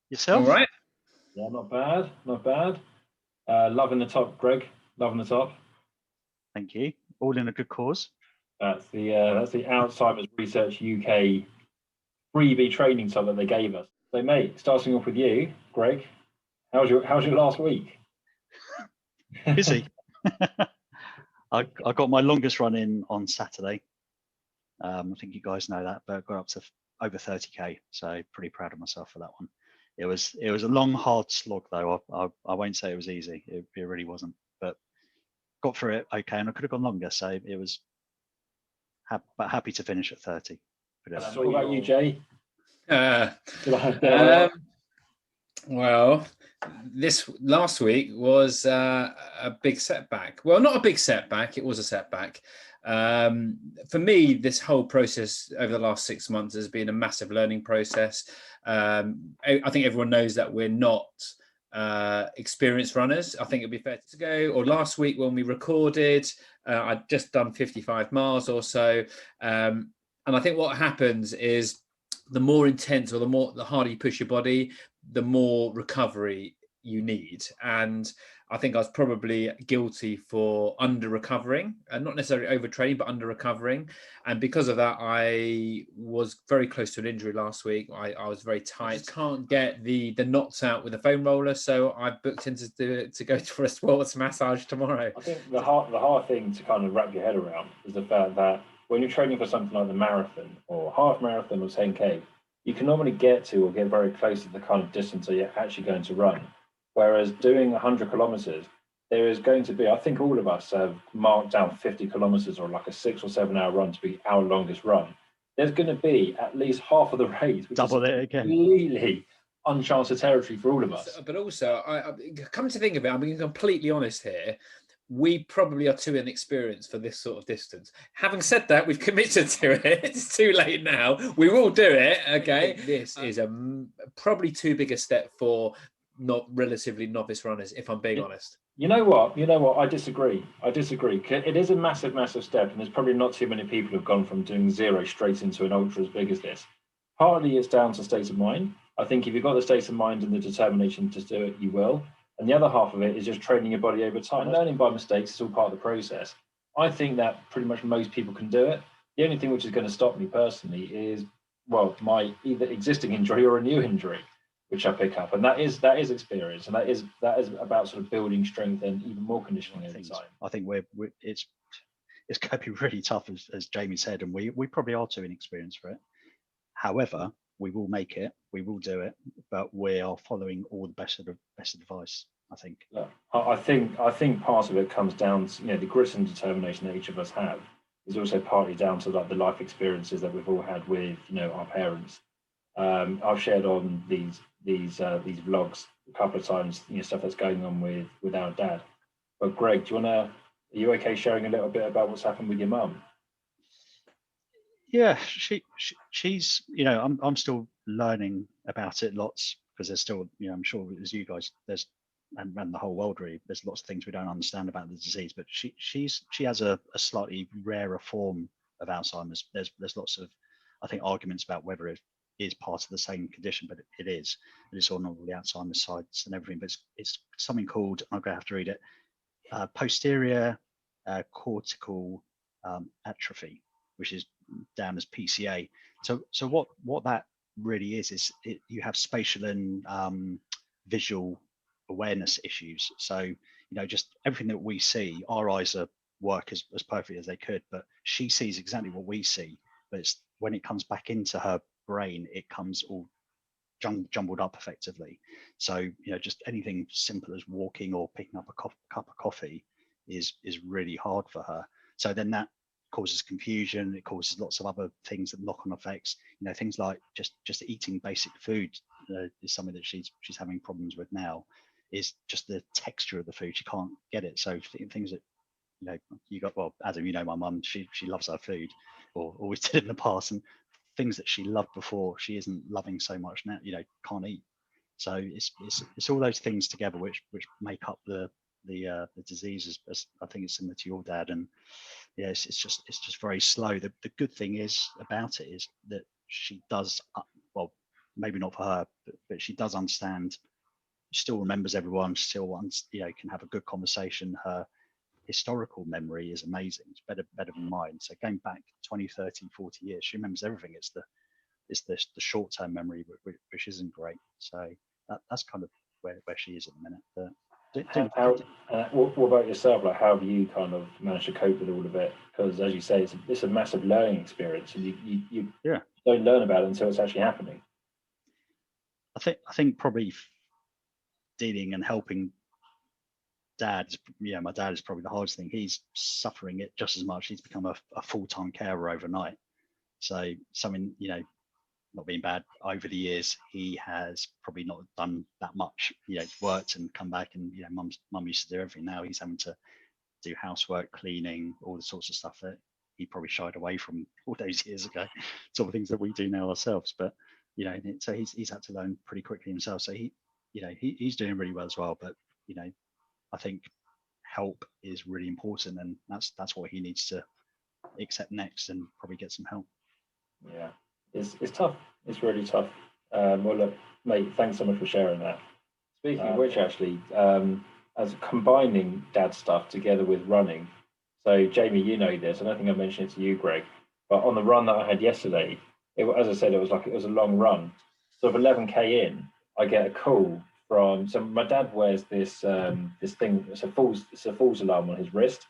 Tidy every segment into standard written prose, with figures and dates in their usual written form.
All Yourself? right. Yeah, not bad, not bad. Loving the top, Greg. Loving the top. Thank you. All in a good cause. That's the Alzheimer's Research UK freebie training site that they gave us. So, mate, starting off with you, Greg. How's your last week? Busy. I got my longest run in on Saturday. I think you guys know that, but I got up to over 30k, so pretty proud of myself for that one. It was a long, hard slog though. I won't say it was easy. It really wasn't, but got through it okay, and I could have gone longer. So it was, but happy to finish at 30. What about you, Jay? Well, this last week was a big setback. Well, not a big setback. It was a setback. For me, this whole process over the last 6 months has been a massive learning process. I think everyone knows that we're not experienced runners. I think it'd be fair to go. Or last week when we recorded, I'd just done 55 miles or so. And I think what happens is the more intense or the harder you push your body, the more recovery you need. And I think I was probably guilty for under recovering, and not necessarily overtraining, but under recovering. And because of that, I was very close to an injury last week. I was very tight. Can't get the knots out with a foam roller, so I booked in to go for a sports massage tomorrow. I think the hard thing to kind of wrap your head around is the fact that when you're training for something like the marathon or half marathon or 10k, you can normally get to or get very close to the kind of distance that you're actually going to run. Whereas doing 100 kilometers, there is going to be, I think all of us have marked down 50 kilometers or like a 6 or 7 hour run to be our longest run. There's going to be at least half of the race, which Double is it again. completely uncharted territory for all of us. But also, I come to think of it, I'm being completely honest here. We probably are too inexperienced for this sort of distance. Having said that, we've committed to it. It's too late now. We will do it. Okay. This is probably too big a step for not relatively novice runners, if I'm being honest. You know what? I disagree. It is a massive, massive step, and there's probably not too many people who've gone from doing zero straight into an ultra as big as this. Partly it's down to state of mind. I think if you've got the state of mind and the determination to do it, you will. And the other half of it is just training your body over time. Learning by mistakes is all part of the process. I think that pretty much most people can do it. The only thing which is going to stop me personally is, well, my either existing injury or a new injury, which I pick up, and that is experience, and that is about sort of building strength and even more conditioning over time. I think it's going to be really tough, as Jamie said, and we probably are too inexperienced for it. However, we will make it, we will do it, but we are following all the best advice, I think. Yeah. I think part of it comes down to the grit and determination that each of us have. Is also partly down to like the life experiences that we've all had with our parents. I've shared on these vlogs a couple of times, stuff that's going on with our dad. But Greg, are you okay sharing a little bit about what's happened with your mum? Yeah, she's I'm still learning about it lots, because there's still I'm sure as you guys and the whole world really, there's lots of things we don't understand about the disease, but she has a slightly rarer form of Alzheimer's. There's lots of, I think, arguments about whether it is part of the same condition, but it is. It's on all the Alzheimer's sides and everything, but it's something called, I'm going to have to read it, posterior cortical atrophy, which is down as PCA. So what that really is you have spatial and visual awareness issues. So just everything that we see, our eyes work as perfectly as they could, but she sees exactly what we see, but it's when it comes back into her brain, it comes all jumbled up effectively. So just anything simple as walking or picking up a cup of coffee is really hard for her. So then that causes confusion. It causes lots of other things that knock-on effects. Things like just eating basic food is something that she's having problems with now. Is just the texture of the food. She can't get it. So things that Adam, my mum, she loves her food, or always did in the past, and things that she loved before, she isn't loving so much now. Can't eat. So it's all those things together which make up the disease. As I think it's similar to your dad, and it's just very slow. The good thing is about it is that she does maybe not for her, but she does understand. She still remembers everyone. Still wants, can have a good conversation. Her historical memory is amazing. It's better than mine. So going back 20, 30, 40 years, she remembers everything. It's the short-term memory, which isn't great. So that's kind of where she is at the minute. But what about yourself? Like, how have you kind of managed to cope with all of it? Because as you say, it's a massive learning experience, and you don't learn about it until it's actually happening. I think probably dealing and helping dad, my dad is probably the hardest thing. He's suffering it just as much. He's become a full-time carer overnight. So something, not being bad, over the years, he has probably not done that much. Worked and come back, and mum used to do everything. Now he's having to do housework, cleaning, all the sorts of stuff that he probably shied away from all those years ago. Sort of things that we do now ourselves. But so he's had to learn pretty quickly himself. So he's doing really well as well. But I think help is really important, and that's what he needs to accept next, and probably get some help. Yeah, it's tough. It's really tough. Well, look, mate, thanks so much for sharing that. Speaking of which, actually, as combining dad stuff together with running. So, Jamie, you know this. I don't think I mentioned it to you, Greg, but on the run that I had yesterday, as I said, it was a long run. So, of 11k in, I get a call from. So, my dad wears this thing. It's a falls alarm on his wrist.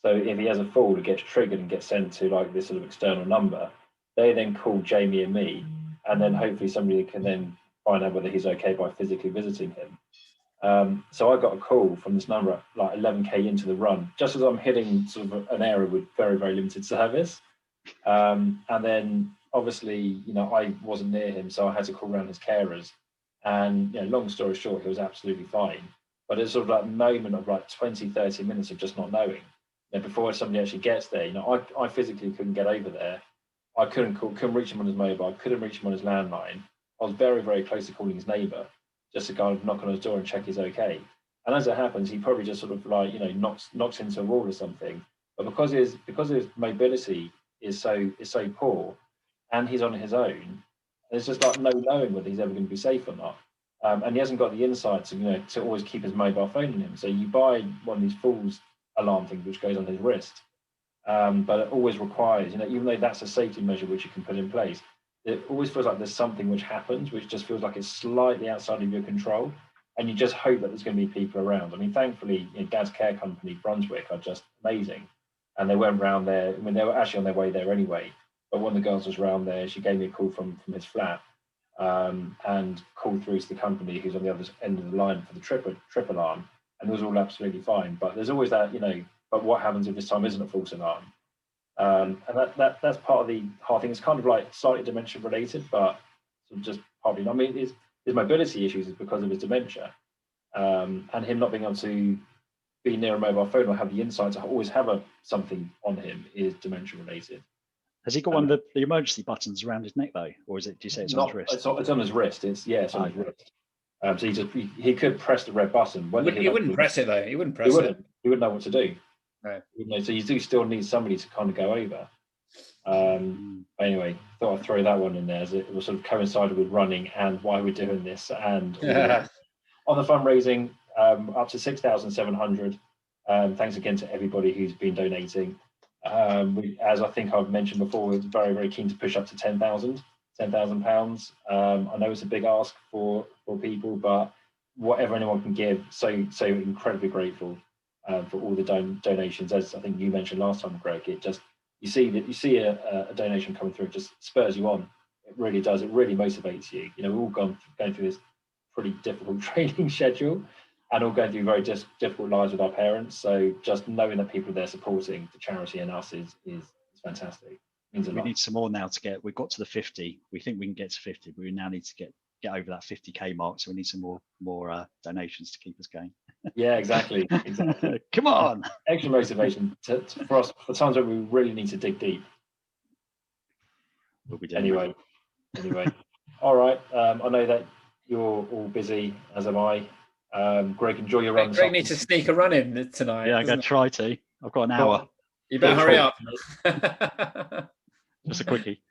So, if he has a fall, it gets triggered and gets sent to like this sort of external number. They then call Jamie and me, and then hopefully somebody can then find out whether he's okay by physically visiting him. So I got a call from this number at like 11k into the run, just as I'm hitting sort of an area with very, very limited service. And then obviously, I wasn't near him, so I had to call around his carers. And long story short, he was absolutely fine. But it's sort of that moment of like 20, 30 minutes of just not knowing. Before somebody actually gets there, I physically couldn't get over there. I couldn't reach him on his mobile, couldn't reach him on his landline. I was very, very close to calling his neighbour, just to kind of knock on his door and check he's okay. And as it happens, he probably just sort of like, knocks into a wall or something. But because his mobility is so poor, and he's on his own, there's just like no knowing whether he's ever going to be safe or not. And he hasn't got the insight to always keep his mobile phone on him. So you buy one of these falls alarm things which goes on his wrist. But it always requires, even though that's a safety measure which you can put in place, it always feels like there's something which happens, which just feels like it's slightly outside of your control. And you just hope that there's going to be people around. I mean, thankfully, Dad's care company, Brunswick, are just amazing. And they went round there. I mean, they were actually on their way there anyway. But one of the girls was round there. She gave me a call from his flat and called through to the company who's on the other end of the line for the trip alarm. And it was all absolutely fine. But there's always that, but what happens if this time isn't a false alarm? And that's part of the hard thing. It's kind of like slightly dementia related, but just probably. I mean, his mobility issues is because of his dementia, and him not being able to be near a mobile phone or have the insight to always have something on him is dementia related. Has he got one of the emergency buttons around his neck though, or is it? Do you say it's on his wrist? It's on his wrist. It's on his wrist. So he could press the red button. He wouldn't press it though. He wouldn't press it. He wouldn't know what to do. Right. So you do still need somebody to kind of go over. Anyway, thought I'd throw that one in there as it was sort of coincided with running and why we're doing this. And on the fundraising, up to 6,700. Thanks again to everybody who's been donating. As I think I've mentioned before, we're very, very keen to push up to £10,000. I know it's a big ask for people, but whatever anyone can give, so incredibly grateful. For all the donations, as I think you mentioned last time, Greg, it just you see a donation coming through, it just spurs you on. It really does. It really motivates you. We've all going through this pretty difficult training schedule, and all going through very difficult lives with our parents. So just knowing that people are there supporting the charity and us is fantastic. It means a lot. We need some more now to get. We've got to the 50. We think we can get to 50, but we now need to get over that 50k mark. So we need some more donations to keep us going. Yeah, exactly. Come on, extra motivation for us for times where we really need to dig deep. We'll be doing anyway. All right. I know that you're all busy, as am I. Greg, enjoy your run. Greg needs to sneak a run in tonight. Yeah, I'm going to try to. I've got an hour. You better hurry up. Just a quickie.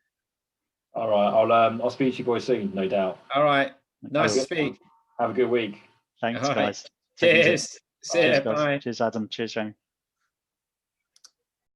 All right, I'll speak to you boys soon, no doubt. All right. Nice to speak. Have a good week. Thanks, All right. guys. Take it easy. Cheers. See Cheers, ya. guys. Bye. Cheers, Adam. Cheers, Jamie.